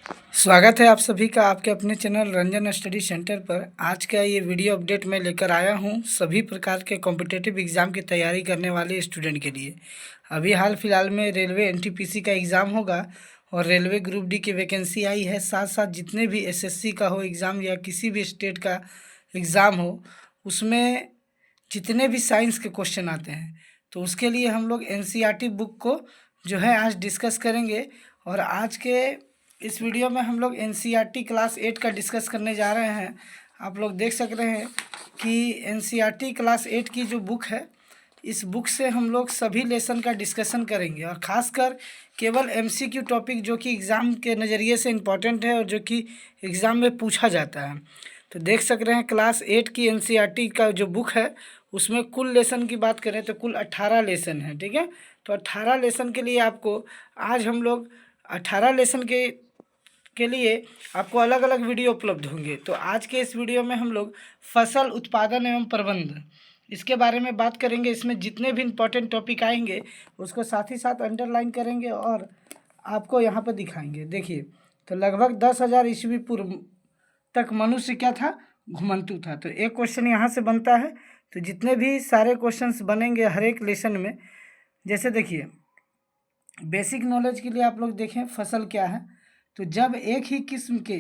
स्वागत है आप सभी का आपके अपने चैनल रंजन स्टडी सेंटर पर। आज का ये वीडियो अपडेट मैं लेकर आया हूँ सभी प्रकार के कॉम्पिटिटिव एग्ज़ाम की तैयारी करने वाले स्टूडेंट के लिए। अभी हाल फिलहाल में रेलवे एनटीपीसी का एग्ज़ाम होगा और रेलवे ग्रुप डी की वैकेंसी आई है। साथ साथ जितने भी एसएससी का हो एग्ज़ाम या किसी भी स्टेट का एग्ज़ाम हो, उसमें जितने भी साइंस के क्वेश्चन आते हैं, तो उसके लिए हम लोग एनसीईआरटी बुक को जो है आज डिस्कस करेंगे। और आज के इस वीडियो में हम लोग एनसीईआरटी क्लास 8 का डिस्कस करने जा रहे हैं। आप लोग देख सक रहे हैं कि एनसीईआरटी क्लास 8 की जो बुक है, इस बुक से हम लोग सभी लेसन का डिस्कशन करेंगे और ख़ासकर केवल एमसीक्यू टॉपिक जो कि एग्ज़ाम के नज़रिए से इम्पॉर्टेंट है और जो कि एग्ज़ाम में पूछा जाता है। तो देख सक रहे हैं क्लास 8 की एनसीईआरटी का जो बुक है, उसमें कुल लेसन की बात करें तो कुल 18 लेसन है। ठीक है, तो 18 लेसन के लिए आपको आज हम लोग 18 लेसन के लिए आपको अलग अलग वीडियो उपलब्ध होंगे। तो आज के इस वीडियो में हम लोग फसल उत्पादन एवं प्रबंध इसके बारे में बात करेंगे। इसमें जितने भी इम्पोर्टेंट टॉपिक आएंगे उसको साथ ही साथ अंडरलाइन करेंगे और आपको यहाँ पर दिखाएंगे। देखिए, तो लगभग 10,000 ईस्वी पूर्व तक मनुष्य क्या था, घुमंतु था। तो एक क्वेश्चन यहाँ से बनता है। तो जितने भी सारे क्वेश्चंस बनेंगे हर एक लेसन में, जैसे देखिए बेसिक नॉलेज के लिए आप लोग देखें फसल क्या है। तो जब एक ही किस्म के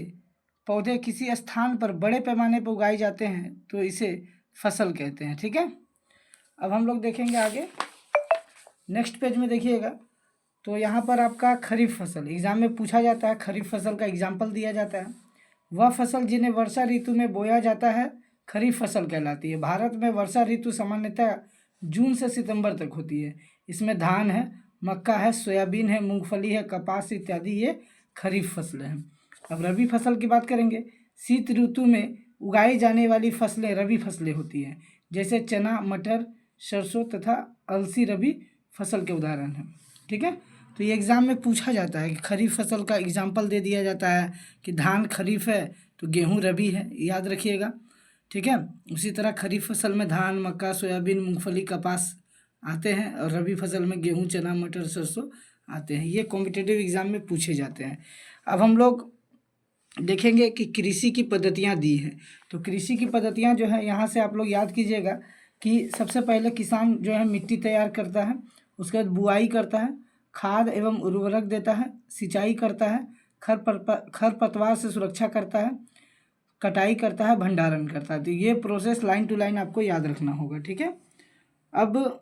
पौधे किसी स्थान पर बड़े पैमाने पर उगाए जाते हैं तो इसे फसल कहते हैं। ठीक है, अब हम लोग देखेंगे आगे नेक्स्ट पेज में। देखिएगा, तो यहाँ पर आपका खरीफ फसल एग्जाम में पूछा जाता है। खरीफ फसल का एग्जाम्पल दिया जाता है। वह फसल जिन्हें वर्षा ऋतु में बोया जाता है खरीफ फसल कहलाती है। भारत में वर्षा ऋतु सामान्यतः जून से सितंबर तक होती है। इसमें धान है, मक्का है, सोयाबीन है, मूंगफली है, कपास इत्यादि ये खरीफ फसलें हैं। अब रबी फसल की बात करेंगे। शीत ऋतु में उगाई जाने वाली फसलें रबी फसलें होती हैं, जैसे चना, मटर, सरसों तथा अलसी रबी फसल के उदाहरण हैं। ठीक है, तो ये एग्ज़ाम में पूछा जाता है कि खरीफ फसल का एग्जाम्पल दे दिया जाता है कि धान खरीफ है तो गेहूँ रबी है, याद रखिएगा। ठीक है, उसी तरह खरीफ फसल में धान, मक्का, सोयाबीन, मूंगफली, कपास आते हैं और रबी फसल में गेहूँ, चना, मटर, सरसों आते हैं। ये कॉम्पिटिटिव एग्ज़ाम में पूछे जाते हैं। अब हम लोग देखेंगे कि कृषि की पद्धतियाँ दी हैं। तो कृषि की पद्धतियाँ जो है यहाँ से आप लोग याद कीजिएगा कि सबसे पहले किसान जो है मिट्टी तैयार करता है, उसके बाद बुआई करता है, खाद एवं उर्वरक देता है, सिंचाई करता है, खरपतवार से सुरक्षा करता है, कटाई करता है, भंडारण करता है। तो ये प्रोसेस लाइन टू लाइन आपको याद रखना होगा। ठीक है, अब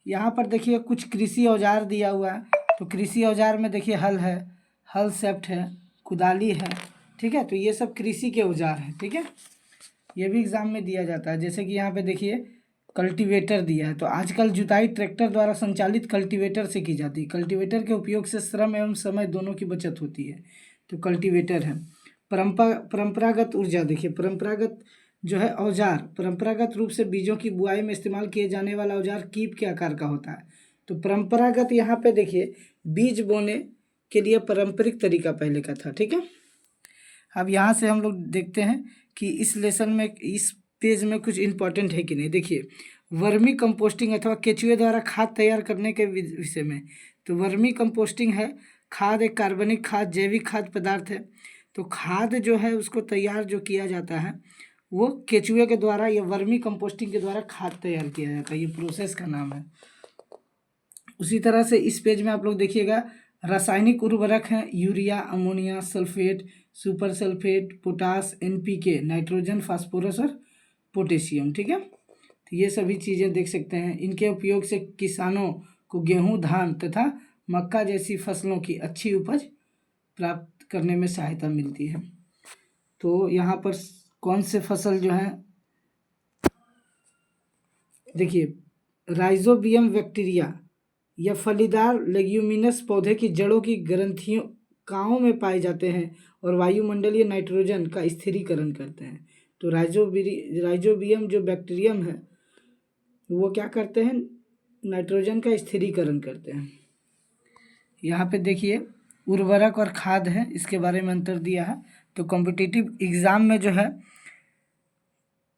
यहाँ पर देखिए कुछ कृषि औजार दिया हुआ है। तो कृषि औजार में देखिए हल है, हल सेफ्ट है, कुदाली है। ठीक है, तो ये सब कृषि के औजार हैं। ठीक है, ये भी एग्जाम में दिया जाता है। जैसे कि यहाँ पे देखिए कल्टीवेटर दिया है। तो आजकल जुताई ट्रैक्टर द्वारा संचालित कल्टीवेटर से की जाती है। कल्टीवेटर के उपयोग से श्रम एवं समय दोनों की बचत होती है। तो कल्टीवेटर है। परंपरागत ऊर्जा, देखिए परंपरागत जो है औजार, परंपरागत रूप से बीजों की बुआई में इस्तेमाल किए जाने वाला औजार कीप के आकार का होता है। तो परंपरागत यहाँ पे देखिए बीज बोने के लिए पारंपरिक तरीका पहले का था। ठीक है, अब यहाँ से हम लोग देखते हैं कि इस लेसन में इस पेज में कुछ इम्पोर्टेंट है कि नहीं। देखिए वर्मी कंपोस्टिंग अथवा केचुए द्वारा खाद तैयार करने के विषय में। तो वर्मी कंपोस्टिंग है खाद, एक कार्बनिक खाद, जैविक खाद्य पदार्थ है। तो खाद जो है उसको तैयार जो किया जाता है वो केचुए के द्वारा या वर्मी कंपोस्टिंग के द्वारा खाद तैयार किया जाता है। ये प्रोसेस का नाम है। उसी तरह से इस पेज में आप लोग देखिएगा रासायनिक उर्वरक हैं urea, ammonia, sulphate, super sulphate, potash, NPK, nitrogen, phosphorus और पोटेशियम। ठीक है, तो ये सभी चीज़ें देख सकते हैं। इनके उपयोग से किसानों को गेहूं, धान तथा मक्का जैसी फसलों की अच्छी उपज प्राप्त करने में सहायता मिलती है। तो यहाँ पर कौन से फसल जो है देखिए राइजोबियम बैक्टीरिया यह फलीदार लेग्यूमिनस पौधे की जड़ों की ग्रंथियों काओं में पाए जाते हैं और वायुमंडलीय नाइट्रोजन का स्थिरीकरण करते हैं। तो राइजोबियम जो बैक्टीरियम है वो क्या करते हैं, नाइट्रोजन का स्थिरीकरण करते हैं। यहाँ पे देखिए उर्वरक और खाद है, इसके बारे में अंतर दिया है। तो कॉम्पिटिटिव एग्ज़ाम में जो है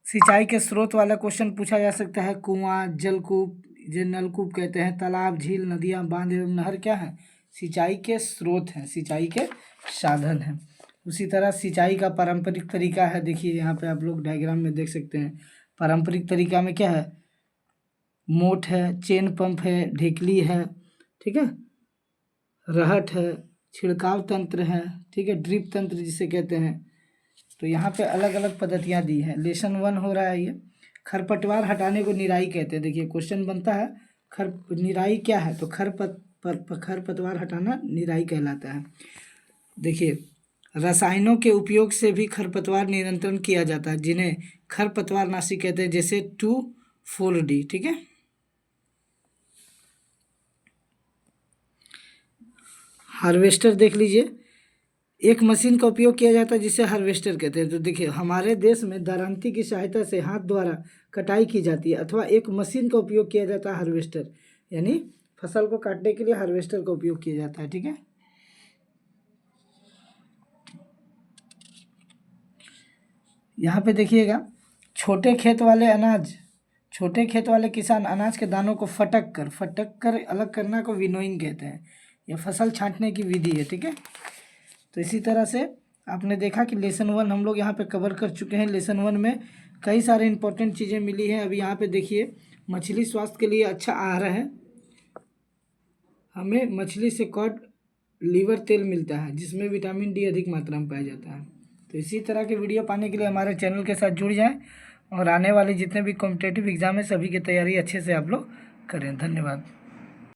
सिंचाई के स्रोत वाला क्वेश्चन पूछा जा सकता है। कुआं, जलकूप, जो नलकूप कहते हैं, तालाब, झील, नदियाँ, बांध एवं नहर क्या है, सिंचाई के स्रोत हैं, सिंचाई के साधन हैं। उसी तरह सिंचाई का पारंपरिक तरीका है, देखिए यहाँ पे आप लोग डायग्राम में देख सकते हैं। पारंपरिक तरीका में क्या है, मोट है, चेन पंप है, ढेकली है, ठीक है, रहट है, छिड़काव तंत्र है, ठीक है, ड्रिप तंत्र जिसे कहते हैं। तो यहाँ पे अलग अलग पद्धतियाँ दी हैं। लेसन 1 हो रहा है ये, खरपतवार हटाने को निराई कहते हैं। देखिए क्वेश्चन बनता है निराई क्या है, तो खरपतवार हटाना निराई कहलाता है। देखिए रसायनों के उपयोग से भी खरपतवार नियंत्रण किया जाता है, जिन्हें खरपतवार नाशी कहते हैं, जैसे 2,4-D, ठीक है। हार्वेस्टर देख लीजिए, एक मशीन का उपयोग किया जाता है जिसे हार्वेस्टर कहते हैं। तो देखिए हमारे देश में दरांती की सहायता से हाथ द्वारा कटाई की जाती है, अथवा एक मशीन का उपयोग किया जाता है हार्वेस्टर, यानी फसल को काटने के लिए हार्वेस्टर का उपयोग किया जाता है, ठीक है। यहाँ पे देखिएगा, छोटे खेत वाले किसान अनाज के दानों को फटक कर अलग करना को विनोइंग कहते हैं। यह फसल छांटने की विधि है, ठीक है। तो इसी तरह से आपने देखा कि लेसन 1 हम लोग यहाँ पे कवर कर चुके हैं। लेसन 1 में कई सारे इंपॉर्टेंट चीज़ें मिली हैं। अभी यहाँ पे देखिए, मछली स्वास्थ्य के लिए अच्छा आहार है। हमें मछली से कॉड लीवर तेल मिलता है, जिसमें विटामिन डी अधिक मात्रा में पाया जाता है। तो इसी तरह के वीडियो पाने के लिए हमारे चैनल के साथ जुड़ जाएं और आने वाले जितने भी कॉम्पिटिटिव एग्जाम है सभी की तैयारी अच्छे से आप लोग करें। धन्यवाद।